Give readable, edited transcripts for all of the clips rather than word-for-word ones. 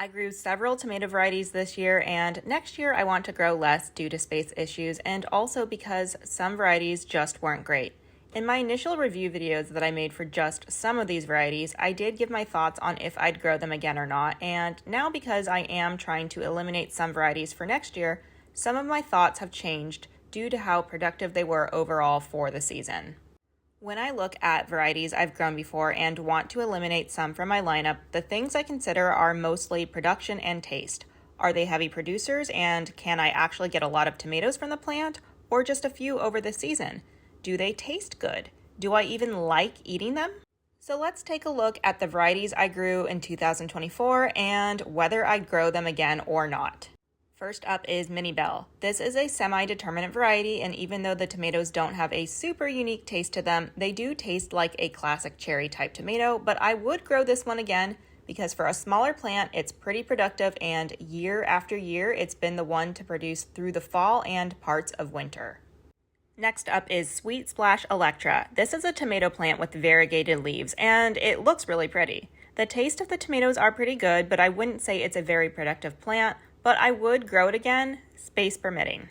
I grew several tomato varieties this year, and next year I want to grow less due to space issues and also because some varieties just weren't great. In my initial review videos that I made for just some of these varieties, I did give my thoughts on if I'd grow them again or not, and now because I am trying to eliminate some varieties for next year, some of my thoughts have changed due to how productive they were overall for the season. When I look at varieties I've grown before and want to eliminate some from my lineup, the things I consider are mostly production and taste. Are they heavy producers, and can I actually get a lot of tomatoes from the plant, or just a few over the season? Do they taste good? Do I even like eating them? So let's take a look at the varieties I grew in 2024 and whether I'd grow them again or not. First up is Mini Bell. This is a semi-determinate variety, and even though the tomatoes don't have a super unique taste to them, they do taste like a classic cherry type tomato, but I would grow this one again because for a smaller plant, it's pretty productive, and year after year, it's been the one to produce through the fall and parts of winter. Next up is Sweet Splash Electra. This is a tomato plant with variegated leaves, and it looks really pretty. The taste of the tomatoes are pretty good, but I wouldn't say it's a very productive plant, but I would grow it again, space permitting.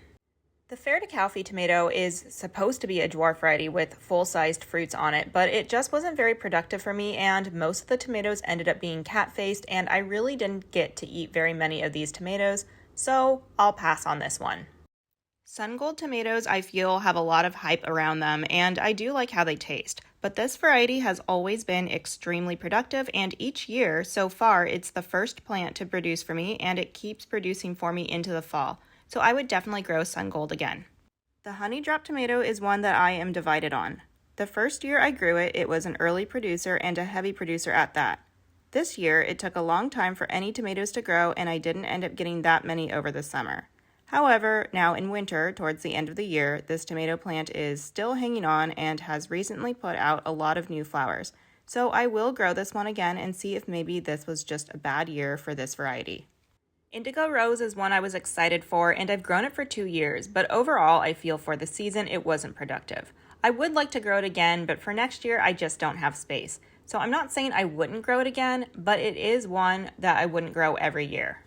The Fair to Calfee tomato is supposed to be a dwarf variety with full-sized fruits on it, but it just wasn't very productive for me, and most of the tomatoes ended up being cat-faced, and I really didn't get to eat very many of these tomatoes, so I'll pass on this one. Sungold tomatoes, I feel, have a lot of hype around them, and I do like how they taste. But this variety has always been extremely productive, and each year, so far, it's the first plant to produce for me, and it keeps producing for me into the fall. So I would definitely grow Sungold again. The Honeydrop tomato is one that I am divided on. The first year I grew it, it was an early producer and a heavy producer at that. This year, it took a long time for any tomatoes to grow, and I didn't end up getting that many over the summer. However, now in winter, towards the end of the year, this tomato plant is still hanging on and has recently put out a lot of new flowers. So I will grow this one again and see if maybe this was just a bad year for this variety. Indigo Rose is one I was excited for, and I've grown it for 2 years, but overall I feel for the season it wasn't productive. I would like to grow it again, but for next year I just don't have space. So I'm not saying I wouldn't grow it again, but it is one that I wouldn't grow every year.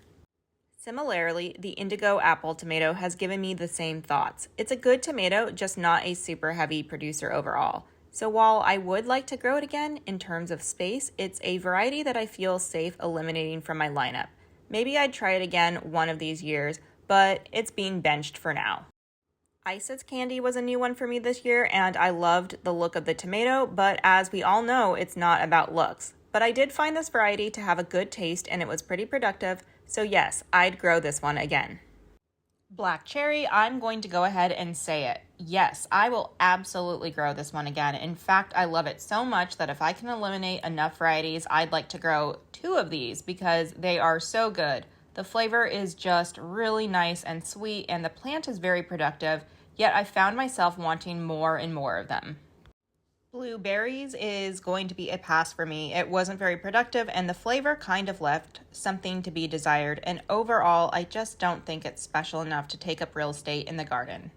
Similarly, the Indigo Apple tomato has given me the same thoughts. It's a good tomato, just not a super heavy producer overall. So while I would like to grow it again, in terms of space, it's a variety that I feel safe eliminating from my lineup. Maybe I'd try it again one of these years, but it's being benched for now. IIs Candy was a new one for me this year, and I loved the look of the tomato, but as we all know, it's not about looks. But I did find this variety to have a good taste, and it was pretty productive, so yes, I'd grow this one again. Black Cherry, I'm going to go ahead and say it. Yes, I will absolutely grow this one again. In fact, I love it so much that if I can eliminate enough varieties, I'd like to grow 2 of these because they are so good. The flavor is just really nice and sweet, and the plant is very productive, yet I found myself wanting more and more of them. Blueberries is going to be a pass for me. It wasn't very productive, and the flavor kind of left something to be desired, and overall, I just don't think it's special enough to take up real estate in the garden.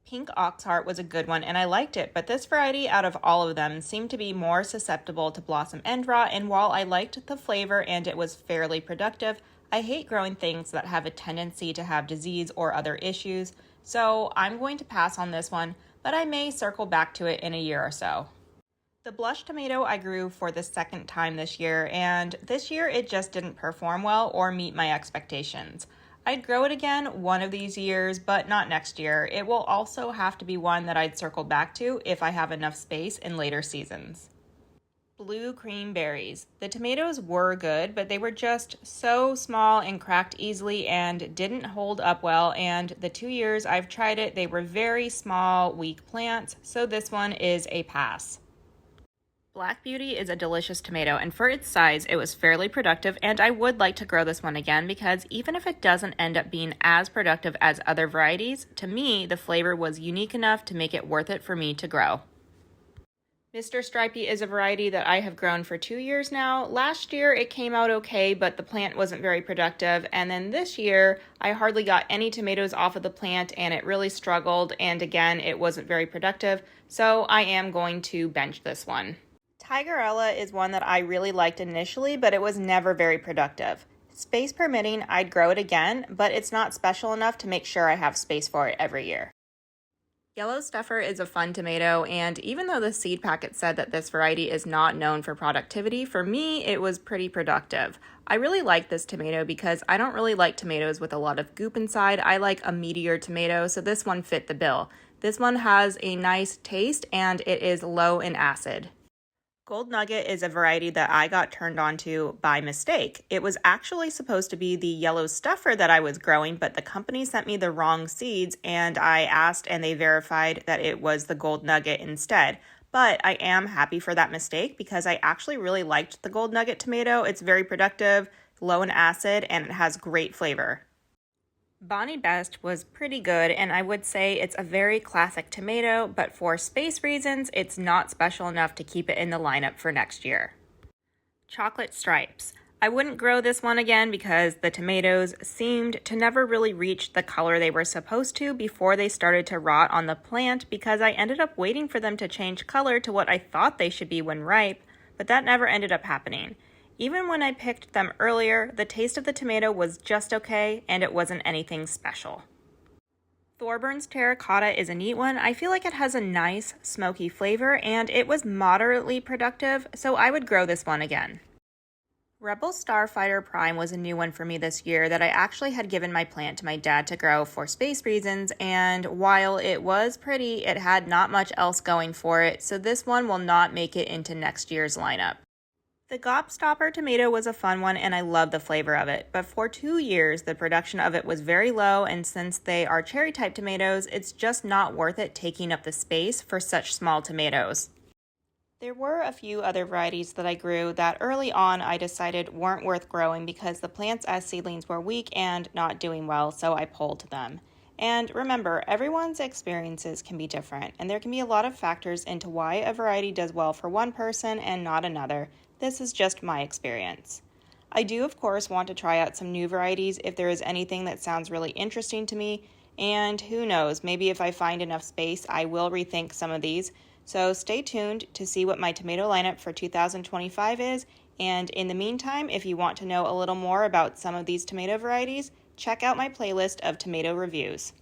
Pink Oxheart was a good one, and I liked it, but this variety out of all of them seemed to be more susceptible to blossom end rot, and while I liked the flavor and it was fairly productive, I hate growing things that have a tendency to have disease or other issues, so I'm going to pass on this one, but I may circle back to it in a year or so. The blush tomato I grew for the second time this year, and this year it just didn't perform well or meet my expectations. I'd grow it again one of these years, but not next year. It will also have to be one that I'd circle back to if I have enough space in later seasons. Blue cream berries. The tomatoes were good, but they were just so small and cracked easily and didn't hold up well, and the 2 years I've tried it, they were very small, weak plants, so this one is a pass. Black Beauty is a delicious tomato, and for its size, it was fairly productive, and I would like to grow this one again because even if it doesn't end up being as productive as other varieties, to me, the flavor was unique enough to make it worth it for me to grow. Mr. Stripey is a variety that I have grown for 2 years now. Last year it came out okay, but the plant wasn't very productive. And then this year I hardly got any tomatoes off of the plant and it really struggled. And again, it wasn't very productive. So I am going to bench this one. Tigerella is one that I really liked initially, but it was never very productive. Space permitting, I'd grow it again, but it's not special enough to make sure I have space for it every year. Yellow Stuffer is a fun tomato, and even though the seed packet said that this variety is not known for productivity, for me it was pretty productive. I really like this tomato because I don't really like tomatoes with a lot of goop inside. I like a meatier tomato, so this one fit the bill. This one has a nice taste and it is low in acid. Gold Nugget is a variety that I got turned on to by mistake. It was actually supposed to be the yellow stuffer that I was growing, but the company sent me the wrong seeds and I asked and they verified that it was the Gold Nugget instead. But I am happy for that mistake because I actually really liked the Gold Nugget tomato. It's very productive, low in acid, and it has great flavor. Bonnie Best was pretty good, and I would say it's a very classic tomato, but for space reasons, it's not special enough to keep it in the lineup for next year. Chocolate Stripes. I wouldn't grow this one again because the tomatoes seemed to never really reach the color they were supposed to before they started to rot on the plant because I ended up waiting for them to change color to what I thought they should be when ripe, but that never ended up happening. Even when I picked them earlier, the taste of the tomato was just okay, and it wasn't anything special. Thorburns Terracotta is a neat one. I feel like it has a nice smoky flavor, and it was moderately productive, so I would grow this one again. Rebel Starfire Prime was a new one for me this year that I actually had given my plant to my dad to grow for space reasons, and while it was pretty, it had not much else going for it, so this one will not make it into next year's lineup. The Gostopper tomato was a fun one and I love the flavor of it, but for 2 years the production of it was very low, and since they are cherry type tomatoes, it's just not worth it taking up the space for such small tomatoes. There were a few other varieties that I grew that early on I decided weren't worth growing because the plants as seedlings were weak and not doing well, so I pulled them. And remember, everyone's experiences can be different, and there can be a lot of factors into why a variety does well for one person and not another. This is just my experience. I do, of course, want to try out some new varieties if there is anything that sounds really interesting to me, and who knows, maybe if I find enough space, I will rethink some of these. So stay tuned to see what my tomato lineup for 2025 is, and in the meantime, if you want to know a little more about some of these tomato varieties, check out my playlist of tomato reviews.